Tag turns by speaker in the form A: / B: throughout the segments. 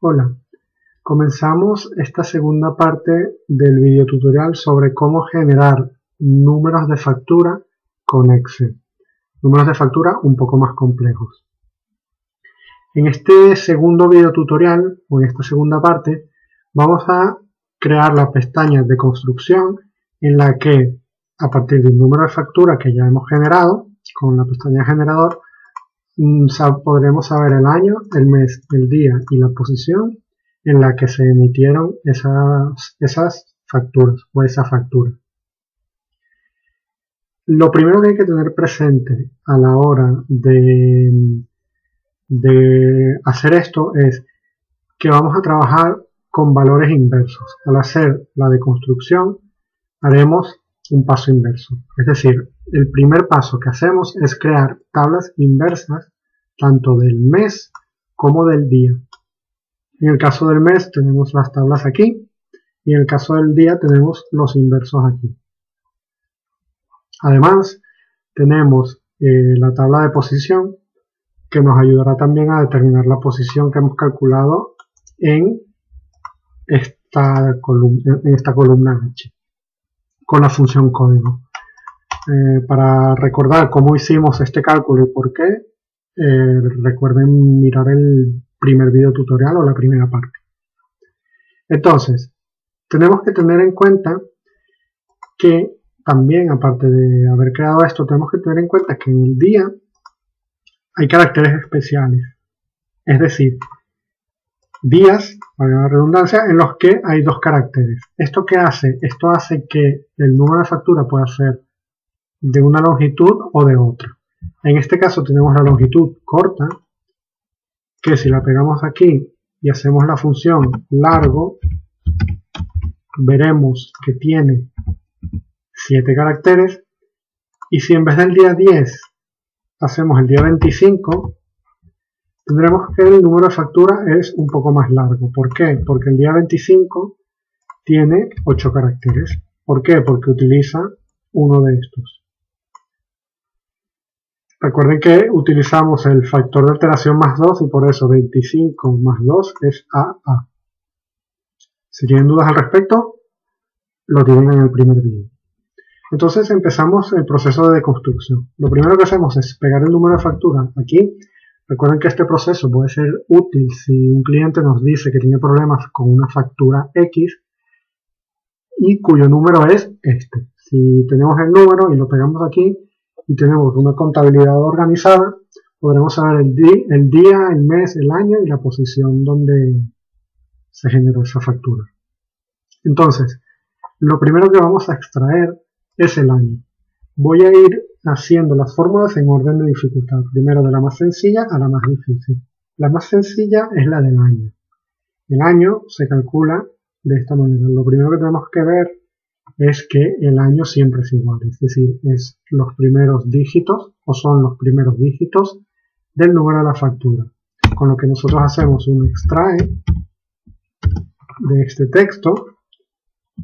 A: Hola, comenzamos esta segunda parte del video tutorial sobre cómo generar números de factura con Excel. Números de factura un poco más complejos. En este segundo video tutorial, o en esta segunda parte, vamos a crear la pestaña de construcción en la que, a partir del número de factura que ya hemos generado, con la pestaña generador, podremos saber el año, el mes, el día y la posición en la que se emitieron esas facturas o esa factura. Lo primero que hay que tener presente a la hora de hacer esto es que vamos a trabajar con valores inversos. Al hacer la deconstrucción haremos un paso inverso. Es decir, el primer paso que hacemos es crear tablas inversas tanto del mes como del día. En el caso del mes tenemos las tablas aquí y en el caso del día tenemos los inversos aquí. Además tenemos la tabla de posición que nos ayudará también a determinar la posición que hemos calculado en esta columna H con la función código. Para recordar cómo hicimos este cálculo y por qué, recuerden mirar el primer video tutorial o la primera parte. Entonces, tenemos que tener en cuenta que también, aparte de haber creado esto, tenemos que tener en cuenta que en el día hay caracteres especiales. Es decir, días, para la redundancia, en los que hay dos caracteres. ¿Esto qué hace? Esto hace que el número de factura pueda ser de una longitud o de otra. En este caso tenemos la longitud corta, que si la pegamos aquí y hacemos la función largo, veremos que tiene 7 caracteres, y si en vez del día 10 hacemos el día 25, tendremos que el número de factura es un poco más largo. ¿Por qué? Porque el día 25 tiene 8 caracteres. ¿Por qué? Porque utiliza uno de estos. Recuerden que utilizamos el factor de alteración más 2 y por eso 25 más 2 es AA. Si tienen dudas al respecto, lo tienen en el primer vídeo. Entonces empezamos el proceso de deconstrucción. Lo primero que hacemos es pegar el número de factura aquí. Recuerden que este proceso puede ser útil si un cliente nos dice que tiene problemas con una factura X y cuyo número es este. Si tenemos el número y lo pegamos aquí y tenemos una contabilidad organizada, podremos saber el día, el mes, el año y la posición donde se generó esa factura. Entonces, lo primero que vamos a extraer es el año. Voy a ir haciendo las fórmulas en orden de dificultad, primero de la más sencilla a la más difícil. La más sencilla es la del año. El año se calcula de esta manera. Lo primero que tenemos que ver es que el año siempre es igual, es decir, es los primeros dígitos o son los primeros dígitos del número de la factura. Con lo que nosotros hacemos un extrae de este texto.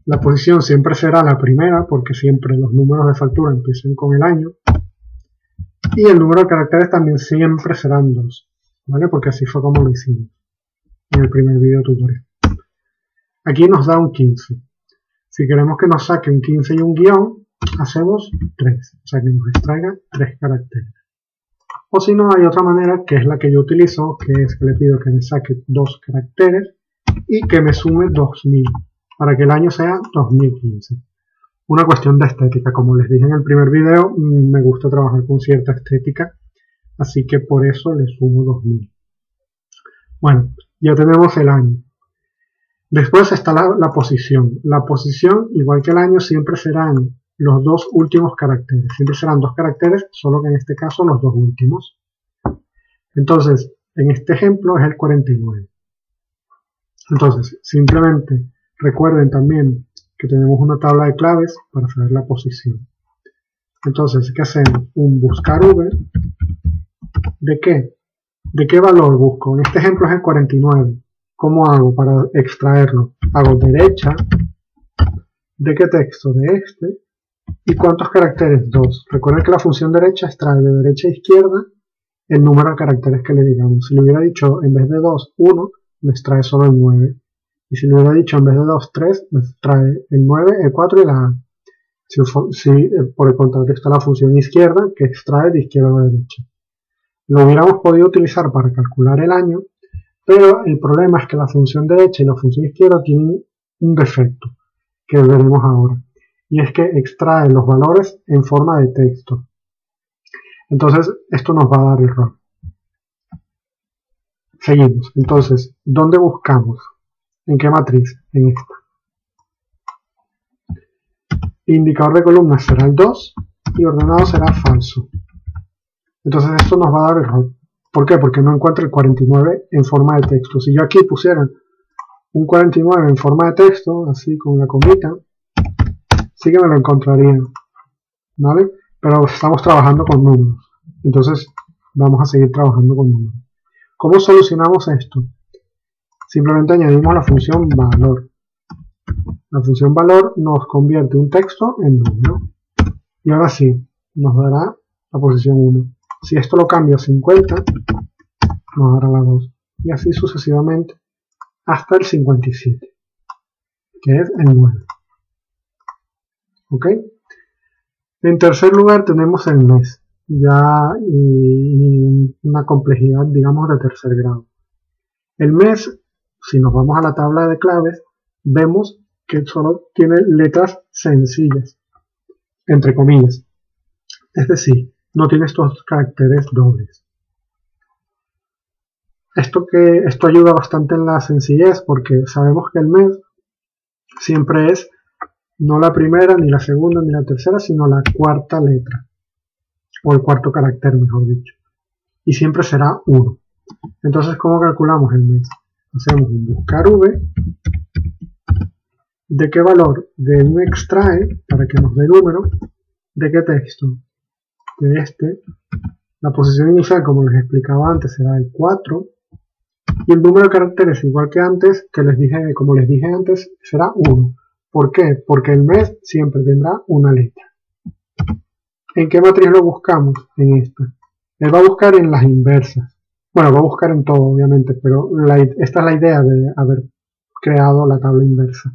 A: La posición siempre será la primera porque siempre los números de factura empiezan con el año. Y el número de caracteres también siempre serán 2, ¿vale? Porque así fue como lo hicimos en el primer video tutorial. Aquí nos da un 15. Si queremos que nos saque un 15 y un guión, hacemos 3. O sea que nos extraiga 3 caracteres. O si no, hay otra manera que es la que yo utilizo, que es que le pido que me saque 2 caracteres y que me sume 2000. Para que el año sea 2015. Una cuestión de estética, como les dije en el primer video, me gusta trabajar con cierta estética, así que por eso le sumo 2000. Bueno, ya tenemos el año. Después está la posición. La posición, igual que el año, siempre serán los 2 últimos caracteres. Siempre serán 2 caracteres, solo que en este caso los 2 últimos. Entonces, en este ejemplo es el 49. Entonces, simplemente recuerden también que tenemos una tabla de claves para saber la posición. Entonces, ¿qué hacemos? Un buscar V. ¿De qué? ¿De qué valor busco? En este ejemplo es el 49. ¿Cómo hago para extraerlo? Hago derecha. ¿De qué texto? De este. ¿Y cuántos caracteres? 2. Recuerden que la función derecha extrae de derecha a izquierda el número de caracteres que le digamos. Si le hubiera dicho en vez de 2, 1, me extrae solo el 9. Y si le hubiera dicho en vez de 2, 3, me extrae el 9, el 4 y la A. Si por el contrario está la función izquierda, que extrae de izquierda a derecha. Lo hubiéramos podido utilizar para calcular el año, pero el problema es que la función derecha y la función izquierda tienen un defecto, que veremos ahora. Y es que extrae los valores en forma de texto. Entonces, esto nos va a dar error. Seguimos. Entonces, ¿dónde buscamos? ¿En qué matriz? En esta. Indicador de columnas será el 2 y ordenado será falso. Entonces esto nos va a dar error. ¿Por qué? Porque no encuentro el 49 en forma de texto. Si yo aquí pusiera un 49 en forma de texto, así con la comita, sí que me lo encontraría, ¿vale? Pero estamos trabajando con números. Entonces vamos a seguir trabajando con números. ¿Cómo solucionamos esto? Simplemente añadimos la función valor. La función valor nos convierte un texto en número. Y ahora sí, nos dará la posición 1. Si esto lo cambio a 50, nos dará la 2. Y así sucesivamente hasta el 57, que es el 9. ¿Ok? En tercer lugar tenemos el mes. Ya y una complejidad, digamos, de tercer grado. El mes, si nos vamos a la tabla de claves, vemos que solo tiene letras sencillas, entre comillas. Es decir, no tiene estos caracteres dobles. Esto ayuda bastante en la sencillez porque sabemos que el mes siempre es no la primera, ni la segunda, ni la tercera, sino la cuarta letra. O el cuarto carácter, mejor dicho. Y siempre será 1. Entonces, ¿cómo calculamos el mes? Hacemos un buscar v. ¿De qué valor? De un extrae, para que nos dé número. ¿De qué texto? De este. La posición inicial, como les explicaba antes, será el 4. Y el número de caracteres, igual que antes, como les dije antes, será 1. ¿Por qué? Porque el mes siempre tendrá una letra. ¿En qué matriz lo buscamos? En esta. Él va a buscar en las inversas. Bueno, va a buscar en todo, obviamente, pero esta es la idea de haber creado la tabla inversa.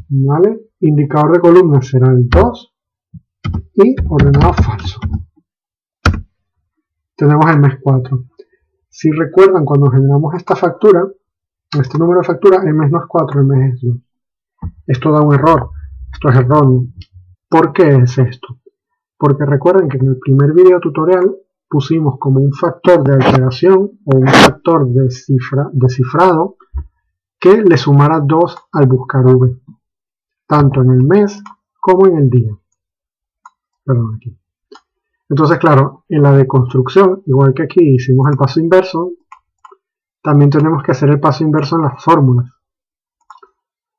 A: ¿Vale? Indicador de columnas será el 2 y ordenado falso. Tenemos el mes 4. Si recuerdan, cuando generamos esta factura, este número de factura, el mes no es 4, el mes es 2. Esto da un error. Esto es erróneo. ¿Por qué es esto? Porque recuerden que en el primer video tutorial pusimos como un factor de alteración o un factor de cifrado que le sumara 2 al buscar v, tanto en el mes como en el día. Perdón, aquí. Entonces, claro, en la deconstrucción, igual que aquí hicimos el paso inverso, también tenemos que hacer el paso inverso en las fórmulas.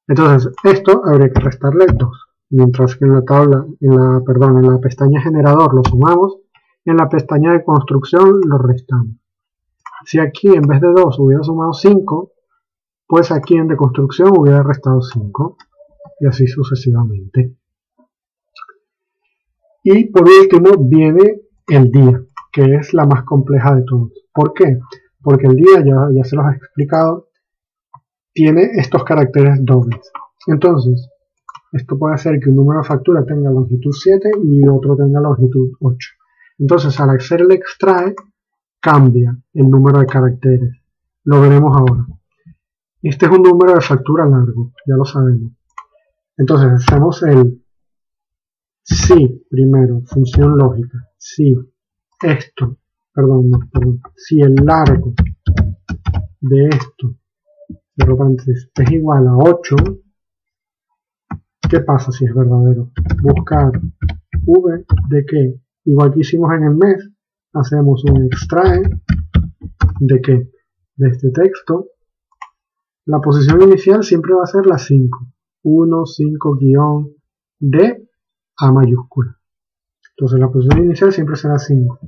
A: Entonces, esto habría que restarle 2, mientras que en la pestaña generador lo sumamos, en la pestaña de construcción lo restamos. Si aquí en vez de 2 hubiera sumado 5, pues aquí en deconstrucción hubiera restado 5, y así sucesivamente. Y por último viene el día, que es la más compleja de todos. ¿Por qué? Porque el día, ya se los he explicado, tiene estos caracteres dobles. Entonces, esto puede hacer que un número de factura tenga longitud 7 y otro tenga longitud 8. Entonces, al hacer el extrae, cambia el número de caracteres. Lo veremos ahora. Este es un número de factura largo, ya lo sabemos. Entonces, hacemos el si primero, función lógica. Si esto, si el largo de esto, es igual a 8, ¿qué pasa si es verdadero? Buscar v de qué, igual que hicimos en el mes, hacemos un extrae de qué, de este texto. La posición inicial siempre va a ser la 5, 1, 5, guión, de A mayúscula. Entonces la posición inicial siempre será 5.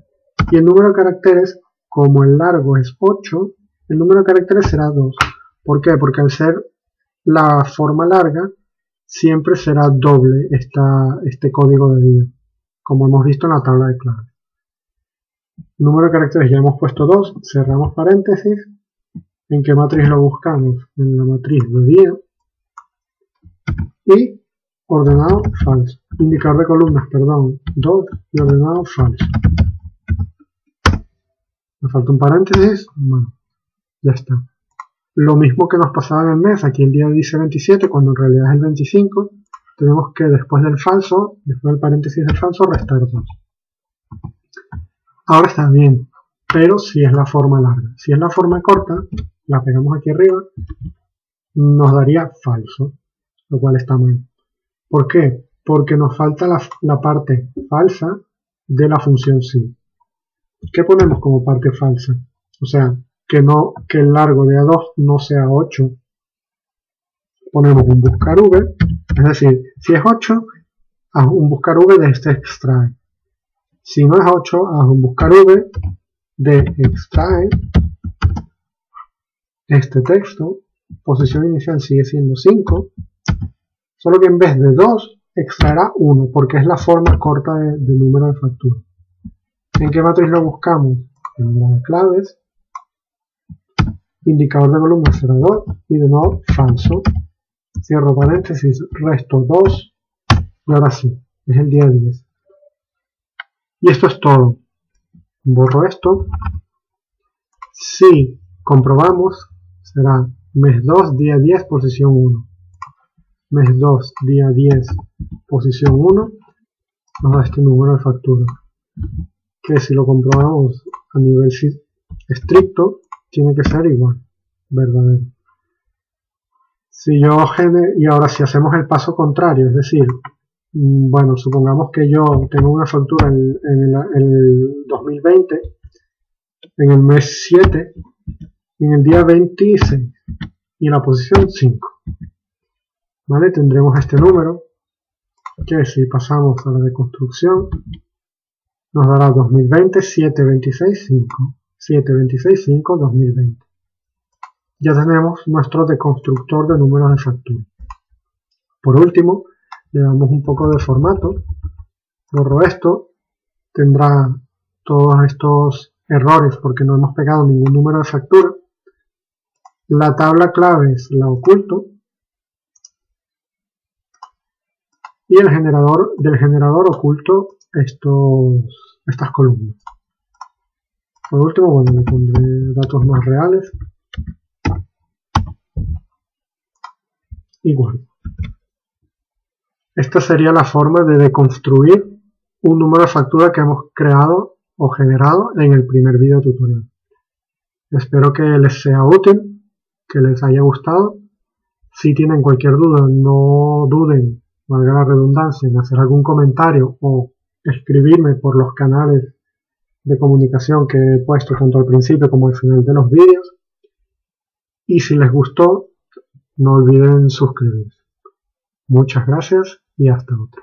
A: Y el número de caracteres, como el largo es 8, el número de caracteres será 2. ¿Por qué? Porque al ser la forma larga, siempre será doble este código de día, como hemos visto en la tabla de claves. Número de caracteres ya hemos puesto 2, cerramos paréntesis ¿En qué matriz lo buscamos? En la matriz de día. Y ordenado falso. Indicador de columnas, perdón, 2 y ordenado falso. Me falta un paréntesis. Bueno, ya está. Lo mismo que nos pasaba en el mes. Aquí el día dice 27, cuando en realidad es el 25. Tenemos que después del falso, después del paréntesis del falso, restar 2. Ahora está bien, pero si es la forma larga. Si es la forma corta, la pegamos aquí arriba, nos daría falso, lo cual está mal. ¿Por qué? Porque nos falta la parte falsa de la función sí. ¿Qué ponemos como parte falsa? O sea, que el largo de A2 no sea 8. Ponemos un buscar v, es decir, si es 8, haz un buscar v de este extrae. Si no es 8, haz un buscar v de extrae este texto. Posición inicial sigue siendo 5, solo que en vez de 2 extraerá 1, porque es la forma corta del número de factura. ¿En qué matriz lo buscamos? En la de claves. Indicador de columna será 2 y de nuevo falso. Cierro paréntesis, resto 2 y ahora sí, es el día 10. Y esto es todo. Borro esto. Si comprobamos, será mes 2, día 10, posición 1. Mes 2, día 10, posición 1, nos da este número de factura. Que si lo comprobamos a nivel estricto, tiene que ser igual, verdadero. Y ahora si hacemos el paso contrario, es decir, bueno, supongamos que yo tengo una factura en el 2020, en el mes 7, en el día 26 y la posición 5. ¿Vale? Tendremos este número que si pasamos a la deconstrucción nos dará 2020, 7, 26, 5. 7, 26, 5, 2020. Ya tenemos nuestro deconstructor de números de factura. Por último, le damos un poco de formato. Borro esto. Tendrá todos estos errores porque no hemos pegado ningún número de factura. La tabla claves la oculto. Y del generador oculto estas columnas. Por último, bueno, le pondré datos más reales. Igual. Esta sería la forma de deconstruir un número de factura que hemos creado o generado en el primer video tutorial. Espero que les sea útil, que les haya gustado. Si tienen cualquier duda, no duden, valga la redundancia, en hacer algún comentario o escribirme por los canales de comunicación que he puesto tanto al principio como al final de los vídeos. Y si les gustó, no olviden suscribirse. Muchas gracias y hasta otra.